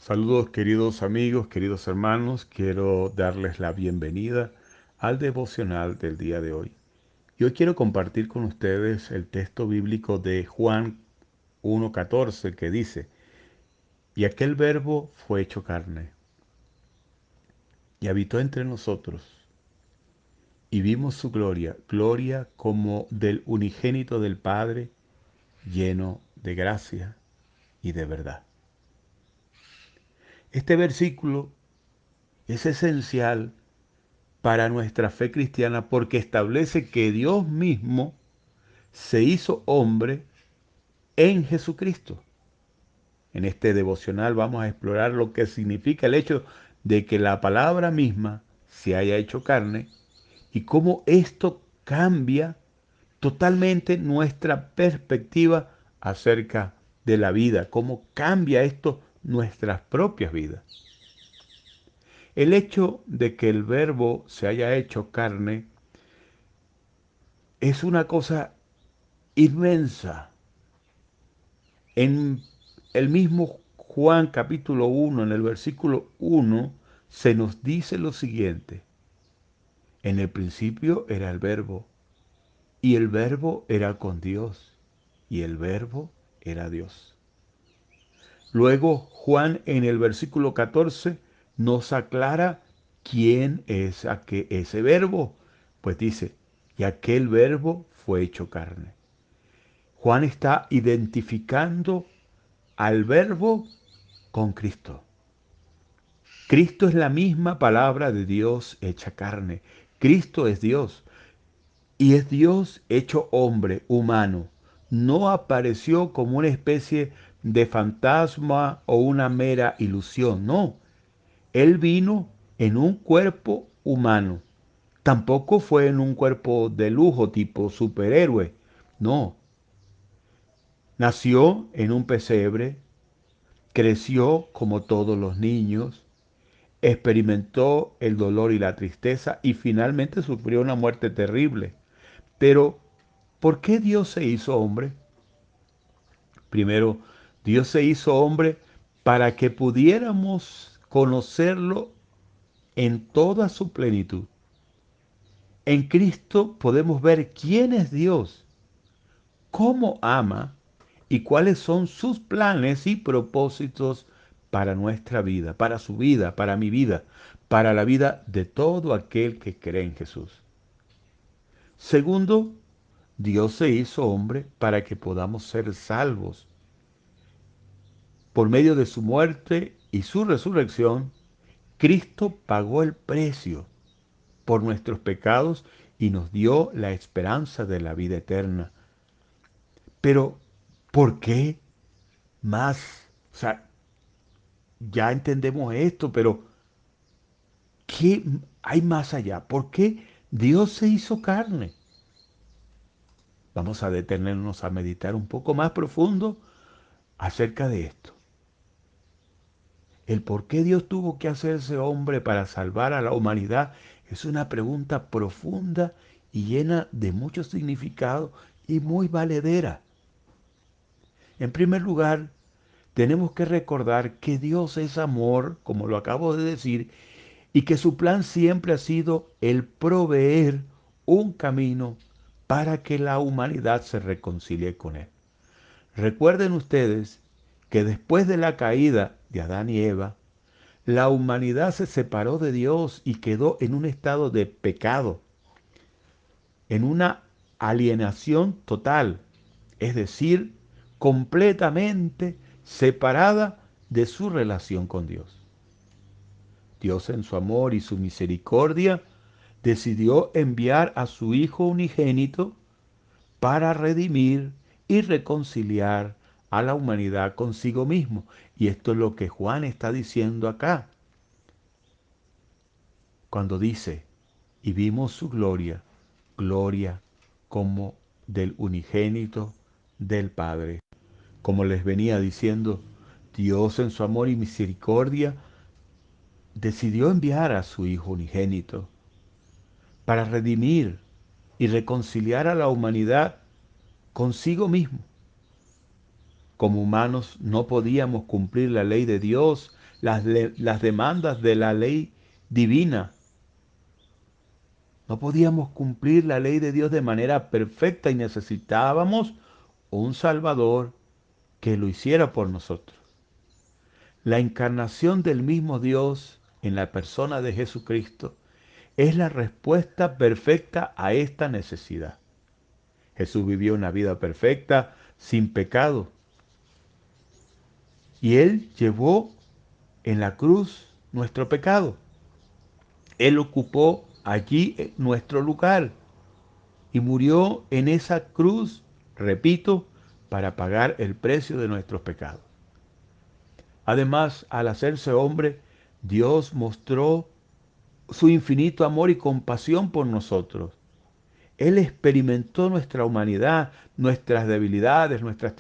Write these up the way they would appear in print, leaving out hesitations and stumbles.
Saludos queridos amigos, queridos hermanos, quiero darles la bienvenida al devocional del día de hoy. Y hoy quiero compartir con ustedes el texto bíblico de Juan 1:14 que dice, y aquel verbo fue hecho carne y habitó entre nosotros y vimos su gloria, gloria como del unigénito del Padre, lleno de gracia y de verdad. Este versículo es esencial para nuestra fe cristiana porque establece que Dios mismo se hizo hombre en Jesucristo. En este devocional vamos a explorar lo que significa el hecho de que la palabra misma se haya hecho carne y cómo esto cambia totalmente nuestra perspectiva acerca de la vida, cómo cambia esto nuestras propias vidas. El hecho de que el verbo se haya hecho carne es una cosa inmensa. En el mismo Juan capítulo 1, en el versículo 1, se nos dice lo siguiente. En el principio era el verbo, y el verbo era con Dios, y el verbo era Dios. Luego Juan en el versículo 14 nos aclara quién es ese verbo. Pues dice, y aquel verbo fue hecho carne. Juan está identificando al verbo con Cristo. Cristo es la misma palabra de Dios hecha carne. Cristo es Dios y es Dios hecho hombre, humano. No apareció como una especie de fantasma o una mera ilusión, no. Él vino en un cuerpo humano. Tampoco fue en un cuerpo de lujo tipo superhéroe, no. Nació en un pesebre, creció como todos los niños, experimentó el dolor y la tristeza y finalmente sufrió una muerte terrible. Pero, ¿por qué Dios se hizo hombre? Primero, Dios se hizo hombre para que pudiéramos conocerlo en toda su plenitud. En Cristo podemos ver quién es Dios, cómo ama y cuáles son sus planes y propósitos para nuestra vida, para su vida, para mi vida, para la vida de todo aquel que cree en Jesús. Segundo, Dios se hizo hombre para que podamos ser salvos. Por medio de su muerte y su resurrección, Cristo pagó el precio por nuestros pecados y nos dio la esperanza de la vida eterna. Pero, ¿por qué más? O sea, ya entendemos esto, pero ¿qué hay más allá? ¿Por qué Dios se hizo carne? Vamos a detenernos a meditar un poco más profundo acerca de esto. El por qué Dios tuvo que hacerse hombre para salvar a la humanidad es una pregunta profunda y llena de mucho significado y muy valedera. En primer lugar, tenemos que recordar que Dios es amor, como lo acabo de decir, y que su plan siempre ha sido el proveer un camino para que la humanidad se reconcilie con Él. Recuerden ustedes que después de la caída de Adán y Eva, la humanidad se separó de Dios y quedó en un estado de pecado, en una alienación total, es decir, completamente separada de su relación con Dios. Dios en su amor y su misericordia decidió enviar a su Hijo unigénito para redimir y reconciliar a la humanidad consigo mismo. Y esto es lo que Juan está diciendo acá, cuando dice, y vimos su gloria, gloria como del unigénito del Padre. Como les venía diciendo, Dios en su amor y misericordia decidió enviar a su Hijo unigénito para redimir y reconciliar a la humanidad consigo mismo. Como humanos no podíamos cumplir la ley de Dios las demandas de la ley divina. No podíamos cumplir la ley de Dios de manera perfecta y necesitábamos un Salvador que lo hiciera por nosotros. La encarnación del mismo Dios en la persona de Jesucristo es la respuesta perfecta a esta necesidad. Jesús vivió una vida perfecta, sin pecado, y Él llevó en la cruz nuestro pecado. Él ocupó allí nuestro lugar y murió en esa cruz, repito, para pagar el precio de nuestros pecados. Además, al hacerse hombre, Dios mostró su infinito amor y compasión por nosotros. Él experimentó nuestra humanidad, nuestras debilidades, nuestras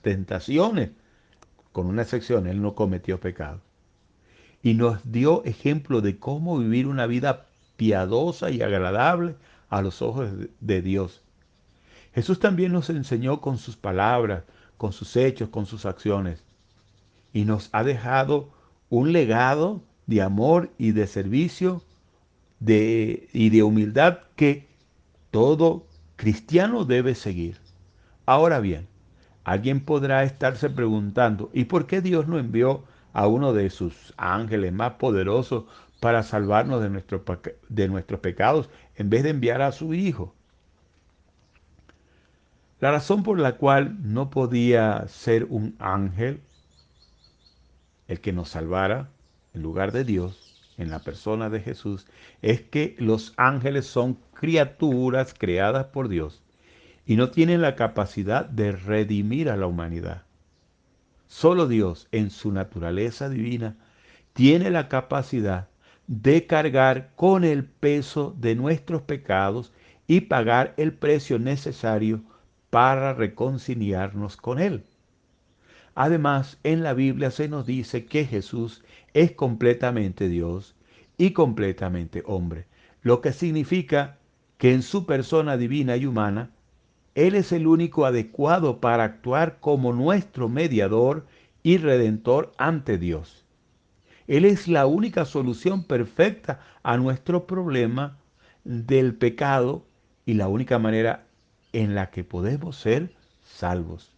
tentaciones. Con una excepción, Él no cometió pecado. Y nos dio ejemplo de cómo vivir una vida piadosa y agradable a los ojos de Dios. Jesús también nos enseñó con sus palabras, con sus hechos, con sus acciones. Y nos ha dejado un legado de amor y de servicio y de humildad que todo cristiano debe seguir. Ahora bien, alguien podrá estarse preguntando, ¿y por qué Dios no envió a uno de sus ángeles más poderosos para salvarnos de nuestros pecados en vez de enviar a su Hijo? La razón por la cual no podía ser un ángel el que nos salvara en lugar de Dios, en la persona de Jesús, es que los ángeles son criaturas creadas por Dios y no tienen la capacidad de redimir a la humanidad. Solo Dios, en su naturaleza divina, tiene la capacidad de cargar con el peso de nuestros pecados y pagar el precio necesario para reconciliarnos con Él. Además, en la Biblia se nos dice que Jesús es completamente Dios y completamente hombre, lo que significa que en su persona divina y humana, Él es el único adecuado para actuar como nuestro mediador y redentor ante Dios. Él es la única solución perfecta a nuestro problema del pecado y la única manera en la que podemos ser salvos.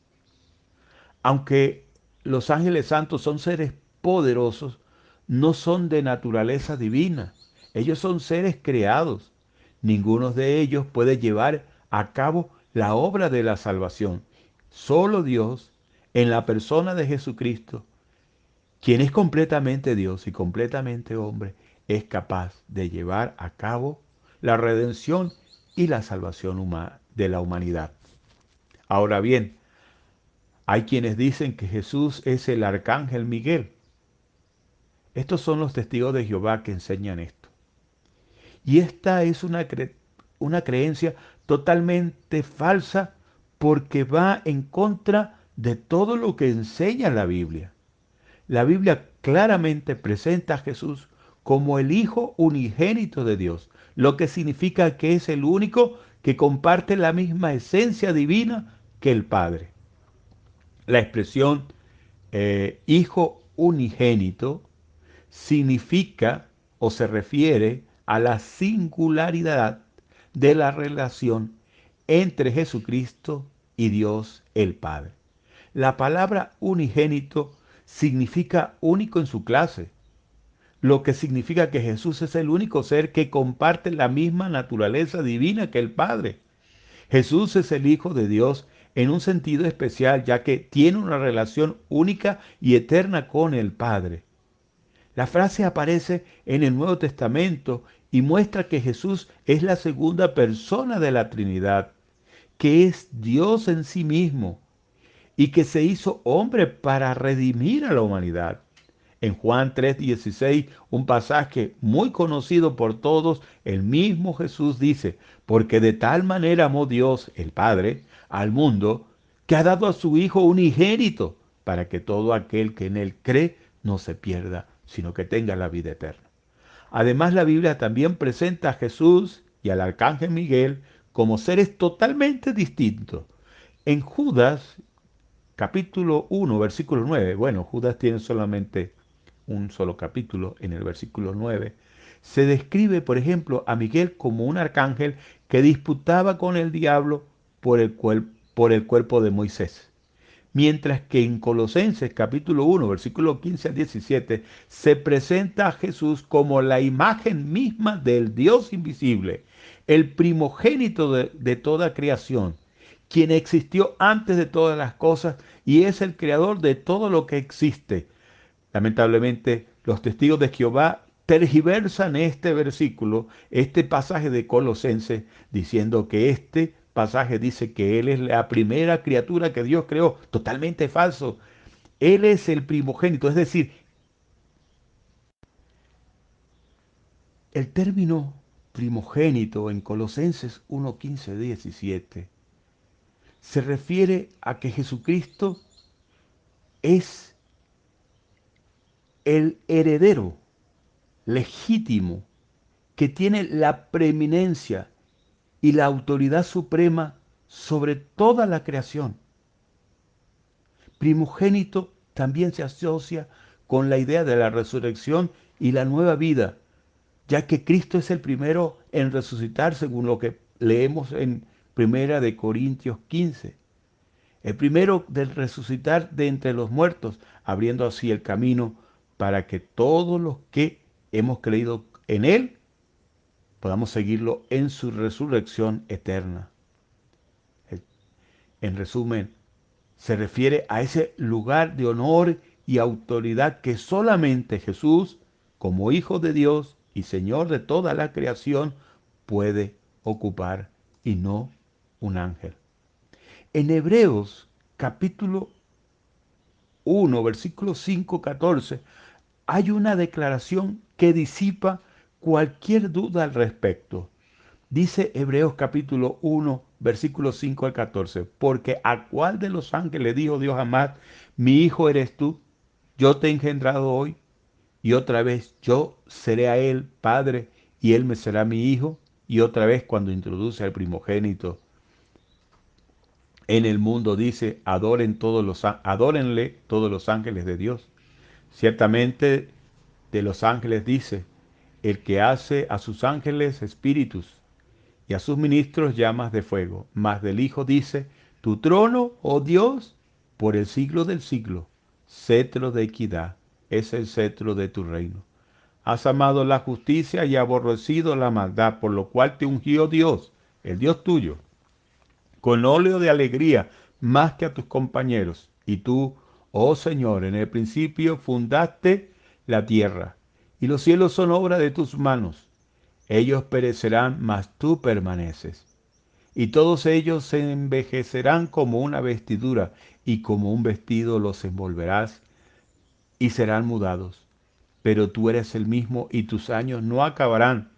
Aunque los ángeles santos son seres poderosos, no son de naturaleza divina. Ellos son seres creados. Ninguno de ellos puede llevar a cabo la obra de la salvación. Solo Dios, en la persona de Jesucristo, quien es completamente Dios y completamente hombre, es capaz de llevar a cabo la redención y la salvación de la humanidad. Ahora bien, hay quienes dicen que Jesús es el arcángel Miguel. Estos son los testigos de Jehová que enseñan esto. Y esta es una creencia totalmente falsa porque va en contra de todo lo que enseña la Biblia. La Biblia claramente presenta a Jesús como el Hijo unigénito de Dios, lo que significa que es el único que comparte la misma esencia divina que el Padre. La expresión Hijo unigénito significa o se refiere a la singularidad de la relación entre Jesucristo y Dios el Padre. La palabra unigénito significa único en su clase, lo que significa que Jesús es el único ser que comparte la misma naturaleza divina que el Padre. Jesús es el Hijo de Dios en un sentido especial, ya que tiene una relación única y eterna con el Padre. La frase aparece en el Nuevo Testamento y muestra que Jesús es la segunda persona de la Trinidad, que es Dios en sí mismo y que se hizo hombre para redimir a la humanidad. En Juan 3:16, un pasaje muy conocido por todos, el mismo Jesús dice, porque de tal manera amó Dios, el Padre, al mundo, que ha dado a su Hijo unigénito, para que todo aquel que en él cree no se pierda, sino que tenga la vida eterna. Además, la Biblia también presenta a Jesús y al arcángel Miguel como seres totalmente distintos. En Judas capítulo 1, versículo 9. Bueno, Judas tiene solamente un solo capítulo, en el versículo 9, se describe, por ejemplo, a Miguel como un arcángel que disputaba con el diablo por por el cuerpo de Moisés. Mientras que en Colosenses capítulo 1, versículo 15 al 17, se presenta a Jesús como la imagen misma del Dios invisible, el primogénito de toda creación, quien existió antes de todas las cosas y es el creador de todo lo que existe. Lamentablemente, los testigos de Jehová tergiversan este versículo, este pasaje de Colosenses, diciendo que este pasaje dice que Él es la primera criatura que Dios creó. Totalmente falso. Él es el primogénito, es decir, el término primogénito en Colosenses 1, 15, 17 se refiere a que Jesucristo es el heredero legítimo que tiene la preeminencia y la autoridad suprema sobre toda la creación. Primogénito también se asocia con la idea de la resurrección y la nueva vida, ya que Cristo es el primero en resucitar según lo que leemos en Primera de Corintios 15. El primero de resucitar de entre los muertos, abriendo así el camino para que todos los que hemos creído en Él podamos seguirlo en su resurrección eterna. En resumen, se refiere a ese lugar de honor y autoridad que solamente Jesús, como Hijo de Dios y Señor de toda la creación, puede ocupar y no un ángel. En Hebreos capítulo 1, versículo 5, 14, hay una declaración que disipa cualquier duda al respecto. Dice Hebreos capítulo 1, versículos 5 al 14, porque ¿a cuál de los ángeles dijo Dios jamás, mi hijo eres tú, yo te he engendrado hoy, y otra vez yo seré a él padre, y él me será mi hijo, y otra vez cuando introduce al primogénito en el mundo dice, adórenle todos los ángeles de Dios. Ciertamente de los ángeles dice, el que hace a sus ángeles espíritus y a sus ministros llamas de fuego. Mas del Hijo dice, tu trono, oh Dios, por el siglo del siglo, cetro de equidad, es el cetro de tu reino. Has amado la justicia y aborrecido la maldad, por lo cual te ungió Dios, el Dios tuyo, con óleo de alegría más que a tus compañeros. Y tú, oh Señor, en el principio fundaste la tierra, y los cielos son obra de tus manos. Ellos perecerán, mas tú permaneces. Y todos ellos se envejecerán como una vestidura, y como un vestido los envolverás, y serán mudados. Pero tú eres el mismo, y tus años no acabarán.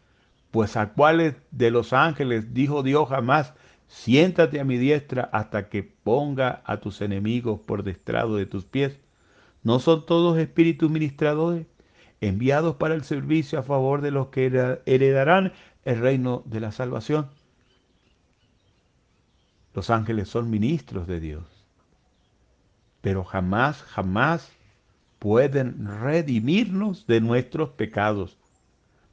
Pues a cuáles de los ángeles dijo Dios jamás, siéntate a mi diestra hasta que ponga a tus enemigos por destrado de tus pies. ¿No son todos espíritus ministradores, enviados para el servicio a favor de los que heredarán el reino de la salvación? Los ángeles son ministros de Dios, pero jamás, jamás pueden redimirnos de nuestros pecados.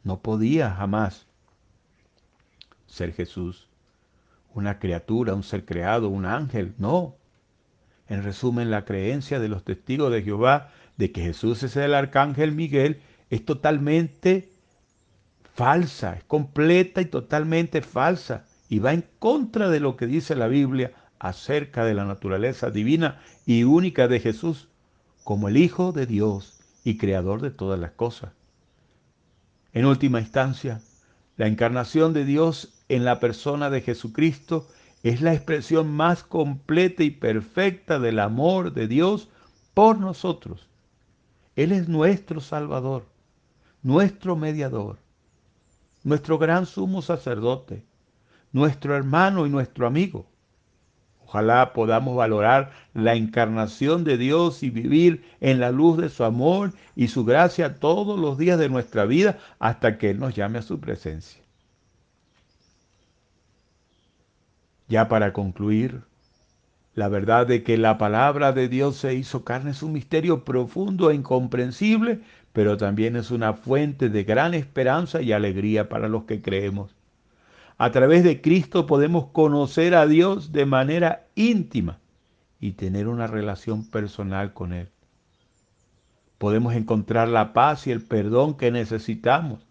No podía jamás ser Jesús una criatura, un ser creado, un ángel. No. En resumen, la creencia de los testigos de Jehová de que Jesús es el arcángel Miguel es totalmente falsa, es completa y totalmente falsa y va en contra de lo que dice la Biblia acerca de la naturaleza divina y única de Jesús como el Hijo de Dios y creador de todas las cosas. En última instancia, la encarnación de Dios en la persona de Jesucristo es la expresión más completa y perfecta del amor de Dios por nosotros. Él es nuestro Salvador, nuestro mediador, nuestro gran sumo sacerdote, nuestro hermano y nuestro amigo. Ojalá podamos valorar la encarnación de Dios y vivir en la luz de su amor y su gracia todos los días de nuestra vida hasta que Él nos llame a su presencia. Ya para concluir, La verdad de que la palabra de Dios se hizo carne es un misterio profundo e incomprensible, pero también es una fuente de gran esperanza y alegría para los que creemos. A través de Cristo podemos conocer a Dios de manera íntima y tener una relación personal con Él. Podemos encontrar la paz y el perdón que necesitamos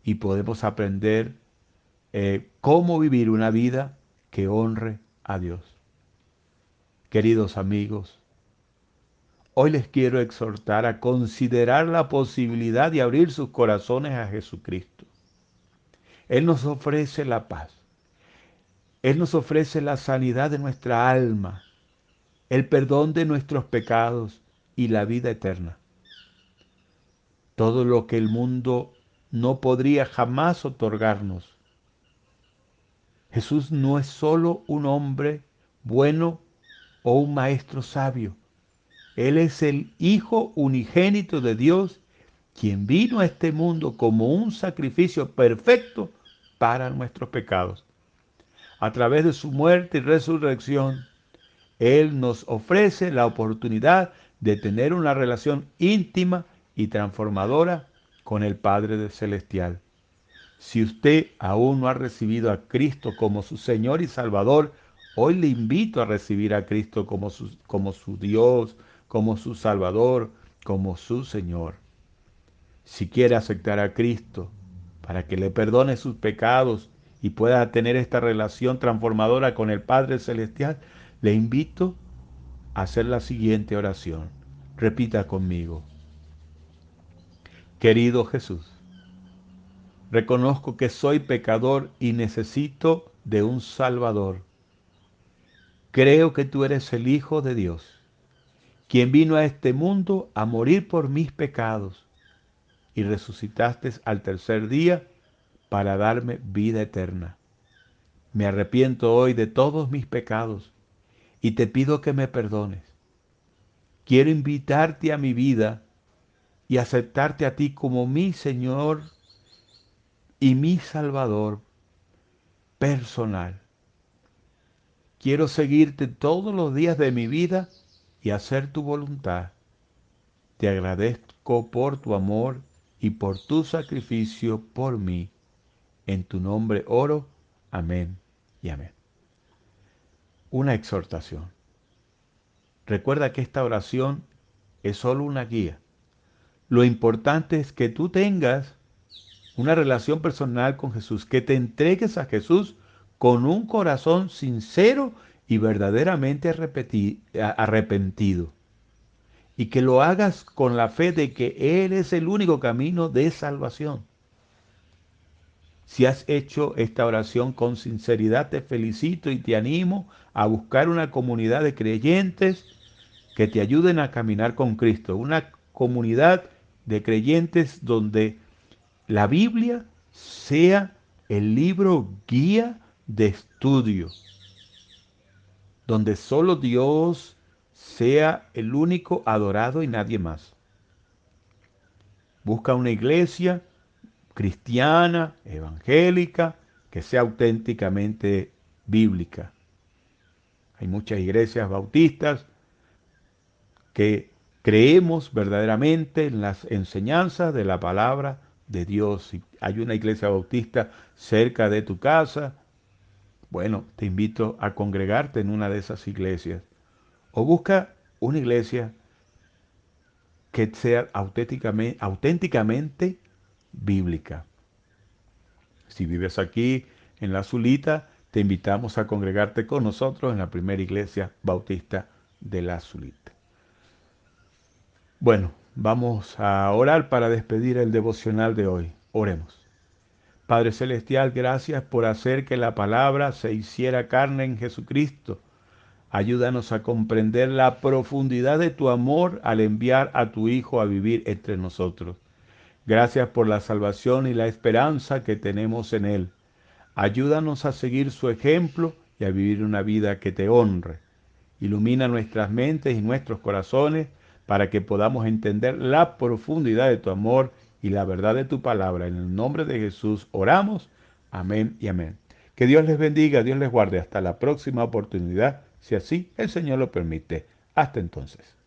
y podemos aprender cómo vivir una vida que honre a Dios. Queridos amigos, hoy les quiero exhortar a considerar la posibilidad de abrir sus corazones a Jesucristo. Él nos ofrece la paz. Él nos ofrece la sanidad de nuestra alma, el perdón de nuestros pecados y la vida eterna. Todo lo que el mundo no podría jamás otorgarnos. Jesús no es solo un hombre bueno o un maestro sabio. Él es el Hijo unigénito de Dios, quien vino a este mundo como un sacrificio perfecto para nuestros pecados. A través de su muerte y resurrección, Él nos ofrece la oportunidad de tener una relación íntima y transformadora con el Padre Celestial. Si usted aún no ha recibido a Cristo como su Señor y Salvador, hoy le invito a recibir a Cristo como su Dios, como su Salvador, como su Señor. Si quiere aceptar a Cristo para que le perdone sus pecados y pueda tener esta relación transformadora con el Padre Celestial, le invito a hacer la siguiente oración. Repita conmigo. Querido Jesús, reconozco que soy pecador y necesito de un Salvador. Creo que tú eres el Hijo de Dios, quien vino a este mundo a morir por mis pecados y resucitaste al tercer día para darme vida eterna. Me arrepiento hoy de todos mis pecados y te pido que me perdones. Quiero invitarte a mi vida y aceptarte a ti como mi Señor y mi Salvador personal. Quiero seguirte todos los días de mi vida y hacer tu voluntad. Te agradezco por tu amor y por tu sacrificio por mí. En tu nombre oro. Amén y amén. Una exhortación. Recuerda que esta oración es solo una guía. Lo importante es que tú tengas una relación personal con Jesús, que te entregues a Jesús con un corazón sincero y verdaderamente arrepentido. Y que lo hagas con la fe de que Él es el único camino de salvación. Si has hecho esta oración con sinceridad, te felicito y te animo a buscar una comunidad de creyentes que te ayuden a caminar con Cristo. Una comunidad de creyentes donde la Biblia sea el libro guía de estudio, donde solo Dios sea el único adorado y nadie más. Busca una iglesia cristiana, evangélica, que sea auténticamente bíblica. Hay muchas iglesias bautistas que creemos verdaderamente en las enseñanzas de la palabra de Dios. Si hay una iglesia bautista cerca de tu casa, bueno, te invito a congregarte en una de esas iglesias. O busca una iglesia que sea auténticamente bíblica. Si vives aquí en La Zulita, te invitamos a congregarte con nosotros en la primera iglesia bautista de La Zulita. Bueno, vamos a orar para despedir el devocional de hoy. Oremos. Padre Celestial, gracias por hacer que la palabra se hiciera carne en Jesucristo. Ayúdanos a comprender la profundidad de tu amor al enviar a tu Hijo a vivir entre nosotros. Gracias por la salvación y la esperanza que tenemos en Él. Ayúdanos a seguir su ejemplo y a vivir una vida que te honre. Ilumina nuestras mentes y nuestros corazones para que podamos entender la profundidad de tu amor y la verdad de tu palabra. En el nombre de Jesús oramos. Amén y amén. Que Dios les bendiga, Dios les guarde. Hasta la próxima oportunidad si así el Señor lo permite. Hasta entonces.